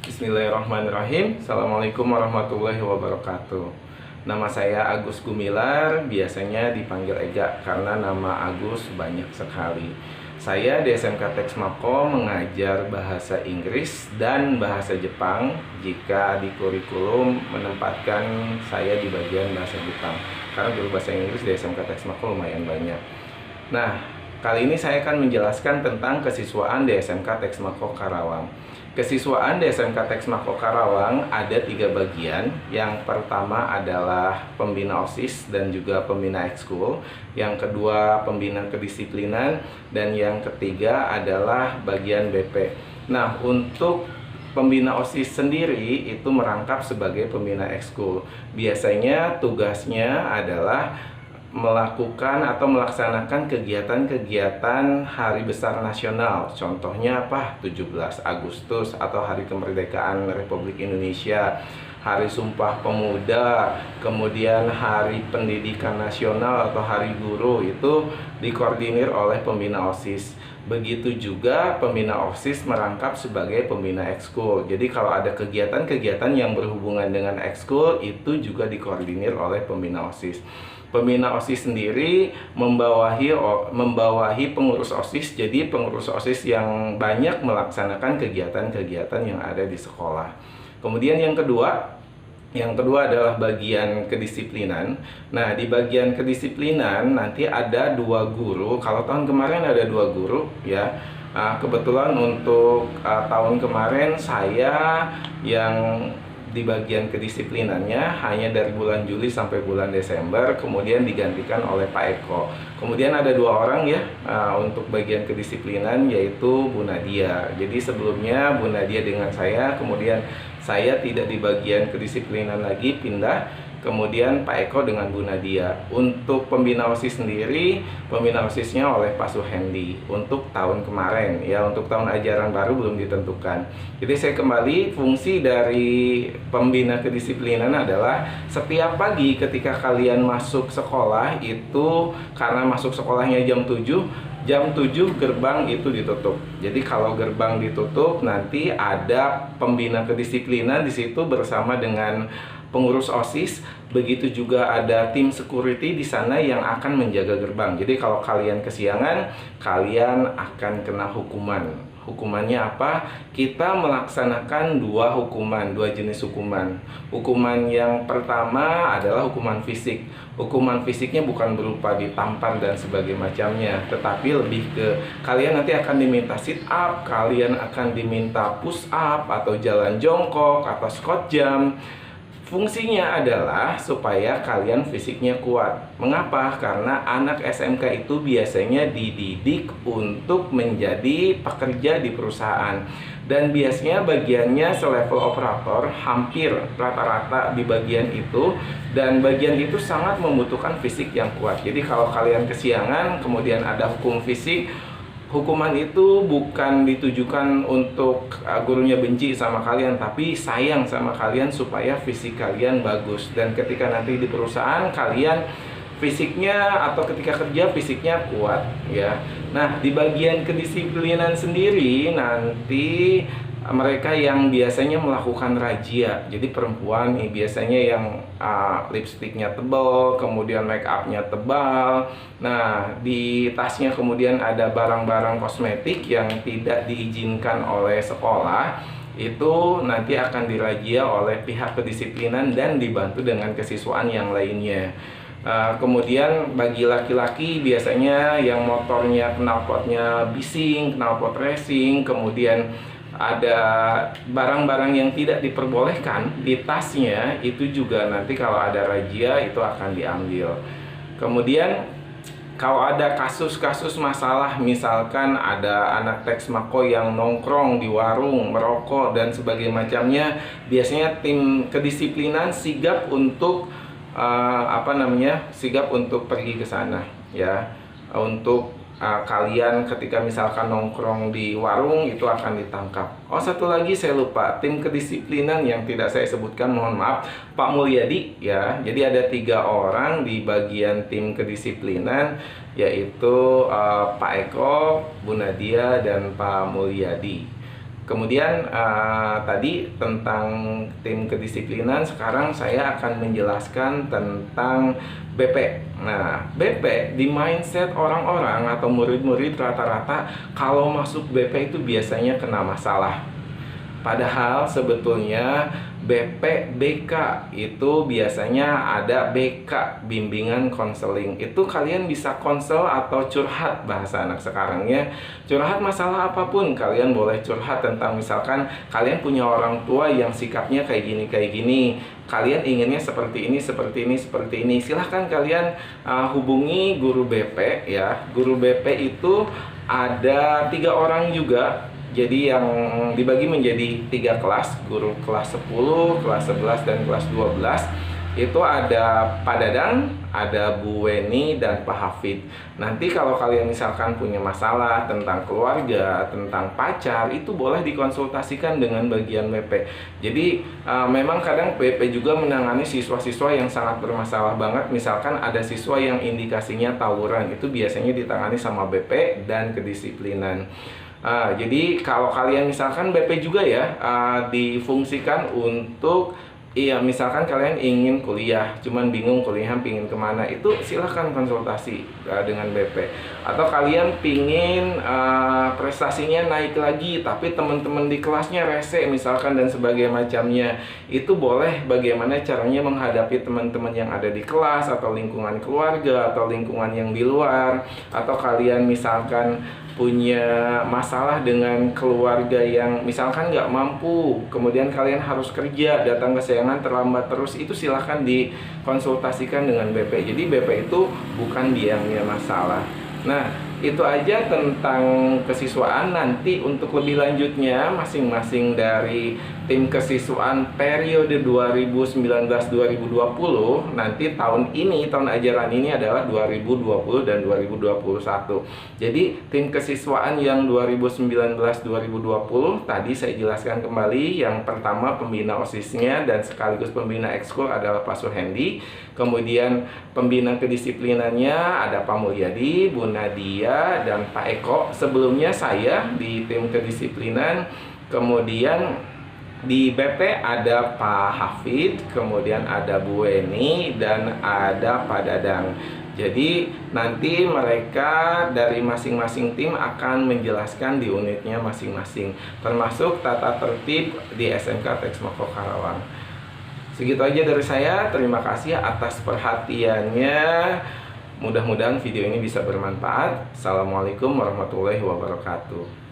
Bismillahirrahmanirrahim. Assalamualaikum warahmatullahi wabarakatuh. Nama saya Agus Gumilar, biasanya dipanggil Ega karena nama Agus banyak sekali. Saya di SMK Teks Mako mengajar bahasa Inggris dan bahasa Jepang jika di kurikulum menempatkan saya di bagian bahasa Jepang. Karena guru bahasa Inggris di SMK Teks Mako lumayan banyak. Nah, kali ini saya akan menjelaskan tentang kesiswaan di SMK Teks Mako Karawang. Kesiswaan di SMK Teks Mako Karawang ada 3 bagian. Yang pertama adalah pembina OSIS dan juga pembina ekskul. Yang kedua pembina kedisiplinan. Dan yang ketiga adalah bagian BP. Nah, untuk pembina OSIS sendiri itu merangkap sebagai pembina ekskul. Biasanya tugasnya adalah melakukan atau melaksanakan kegiatan-kegiatan Hari Besar Nasional. Contohnya apa? 17 Agustus atau Hari Kemerdekaan Republik Indonesia, Hari Sumpah Pemuda, kemudian Hari Pendidikan Nasional atau Hari Guru, itu dikoordinir oleh pembina OSIS. Begitu juga pembina OSIS merangkap sebagai pembina ekskul. Jadi kalau ada kegiatan-kegiatan yang berhubungan dengan ekskul itu juga dikoordinir oleh pembina OSIS. Pembina OSIS sendiri membawahi pengurus OSIS. Jadi pengurus OSIS yang banyak melaksanakan kegiatan-kegiatan yang ada di sekolah. Kemudian yang kedua adalah bagian kedisiplinan. Nah, di bagian kedisiplinan nanti ada 2 guru. Kalau tahun kemarin ada 2 guru ya. Kebetulan untuk tahun kemarin saya yang di bagian kedisiplinannya hanya dari bulan Juli sampai bulan Desember, kemudian digantikan oleh Pak Eko. Kemudian ada 2 orang ya untuk bagian kedisiplinan, yaitu Bu Nadia. Jadi sebelumnya Bu Nadia dengan saya, kemudian saya tidak di bagian kedisiplinan lagi, pindah. Kemudian Pak Eko dengan Bu Nadia. Untuk pembina OSIS sendiri, pembina OSISnya oleh Pak Suhendi untuk tahun kemarin ya. Untuk tahun ajaran baru belum ditentukan. Jadi saya kembali, fungsi dari pembina kedisiplinan adalah setiap pagi ketika kalian masuk sekolah itu, karena masuk sekolahnya jam 7 gerbang itu ditutup. Jadi kalau gerbang ditutup, nanti ada pembina kedisiplinan di situ bersama dengan pengurus OSIS. Begitu juga ada tim security di sana yang akan menjaga gerbang. Jadi kalau kalian kesiangan, kalian akan kena hukuman. Hukumannya apa? Kita melaksanakan 2 jenis hukuman. Hukuman yang pertama adalah hukuman fisik. Hukuman fisiknya bukan berupa ditampar dan sebagainya macamnya, tetapi lebih ke kalian nanti akan diminta sit up, kalian akan diminta push up atau jalan jongkok atau squat jump. Fungsinya adalah supaya kalian fisiknya kuat. Mengapa? Karena anak SMK itu biasanya dididik untuk menjadi pekerja di perusahaan. Dan biasanya bagiannya selevel operator, hampir rata-rata di bagian itu. Dan bagian itu sangat membutuhkan fisik yang kuat. Jadi kalau kalian kesiangan, kemudian ada hukum fisik, hukuman itu bukan ditujukan untuk gurunya benci sama kalian, tapi sayang sama kalian supaya fisik kalian bagus. Dan ketika nanti di perusahaan kalian fisiknya, atau ketika kerja fisiknya kuat ya. Nah, di bagian kedisiplinan sendiri nanti mereka yang biasanya melakukan razia. Jadi perempuan nih biasanya yang lipstiknya tebal, kemudian make upnya tebal. Nah, di tasnya kemudian ada barang-barang kosmetik yang tidak diizinkan oleh sekolah. Itu nanti akan dirazia oleh pihak kedisiplinan dan dibantu dengan kesiswaan yang lainnya. Kemudian bagi laki-laki biasanya yang motornya knalpotnya bising, knalpot racing, kemudian ada barang-barang yang tidak diperbolehkan di tasnya, itu juga nanti kalau ada razia itu akan diambil. Kemudian kalau ada kasus-kasus masalah, misalkan ada anak Teks Mako yang nongkrong di warung, merokok dan sebagainya macamnya, biasanya tim kedisiplinan sigap untuk sigap untuk pergi ke sana ya, untuk kalian ketika misalkan nongkrong di warung itu akan ditangkap. Oh, satu lagi saya lupa, tim kedisiplinan yang tidak saya sebutkan, mohon maaf, Pak Mulyadi ya. Jadi ada 3 orang di bagian tim kedisiplinan, yaitu Pak Eko, Bu Nadia, dan Pak Mulyadi. Kemudian tadi tentang tim kedisiplinan, sekarang saya akan menjelaskan tentang BP. Nah, BP di mindset orang-orang atau murid-murid rata-rata kalau masuk BP itu biasanya kena masalah. Padahal sebetulnya BP, BK itu biasanya ada BK, bimbingan konseling. Itu kalian bisa konsel atau curhat bahasa anak sekarangnya. Curhat masalah apapun, kalian boleh curhat tentang misalkan kalian punya orang tua yang sikapnya kayak gini. Kalian inginnya seperti ini, seperti ini, seperti ini. Silahkan kalian hubungi guru BP ya. Guru BP itu ada 3 orang juga. Jadi yang dibagi menjadi 3 kelas, guru kelas 10, kelas 11, dan kelas 12. Itu ada Pak Dadang, ada Bu Weni, dan Pak Hafid. Nanti kalau kalian misalkan punya masalah tentang keluarga, tentang pacar, itu boleh dikonsultasikan dengan bagian BP. Jadi memang kadang BP juga menangani siswa-siswa yang sangat bermasalah banget. Misalkan ada siswa yang indikasinya tawuran, itu biasanya ditangani sama BP dan kedisiplinan. Jadi kalau kalian misalkan BP juga ya difungsikan untuk misalkan kalian ingin kuliah, cuman bingung kuliah pingin kemana, itu silahkan konsultasi dengan BP. Atau kalian pingin prestasinya naik lagi, tapi teman-teman di kelasnya rese misalkan dan sebagainya macamnya, itu boleh bagaimana caranya menghadapi teman-teman yang ada di kelas, atau lingkungan keluarga, atau lingkungan yang di luar. Atau kalian misalkan punya masalah dengan keluarga yang misalkan nggak mampu, kemudian kalian harus kerja, datang kesayangan terlambat terus, itu silahkan dikonsultasikan dengan BP. Jadi BP itu bukan biangnya masalah. Nah, itu aja tentang kesiswaan. Nanti untuk lebih lanjutnya masing-masing dari tim kesiswaan periode 2019-2020, nanti tahun ajaran ini adalah 2020 dan 2021. Jadi tim kesiswaan yang 2019-2020 tadi saya jelaskan kembali. Yang pertama pembina OSIS-nya dan sekaligus pembina ekskul adalah Pak Suhendi. Kemudian pembina kedisiplinannya ada Pak Mulyadi, Bu Nadia, dan Pak Eko. Sebelumnya saya di tim kedisiplinan. Kemudian di BP ada Pak Hafid, kemudian ada Bu Weni, dan ada Pak Dadang. Jadi nanti mereka dari masing-masing tim akan menjelaskan di unitnya masing-masing, termasuk tata tertib di SMK Texmoko Karawang. Segitu aja dari saya. Terima kasih atas perhatiannya. Mudah-mudahan video ini bisa bermanfaat. Assalamualaikum warahmatullahi wabarakatuh.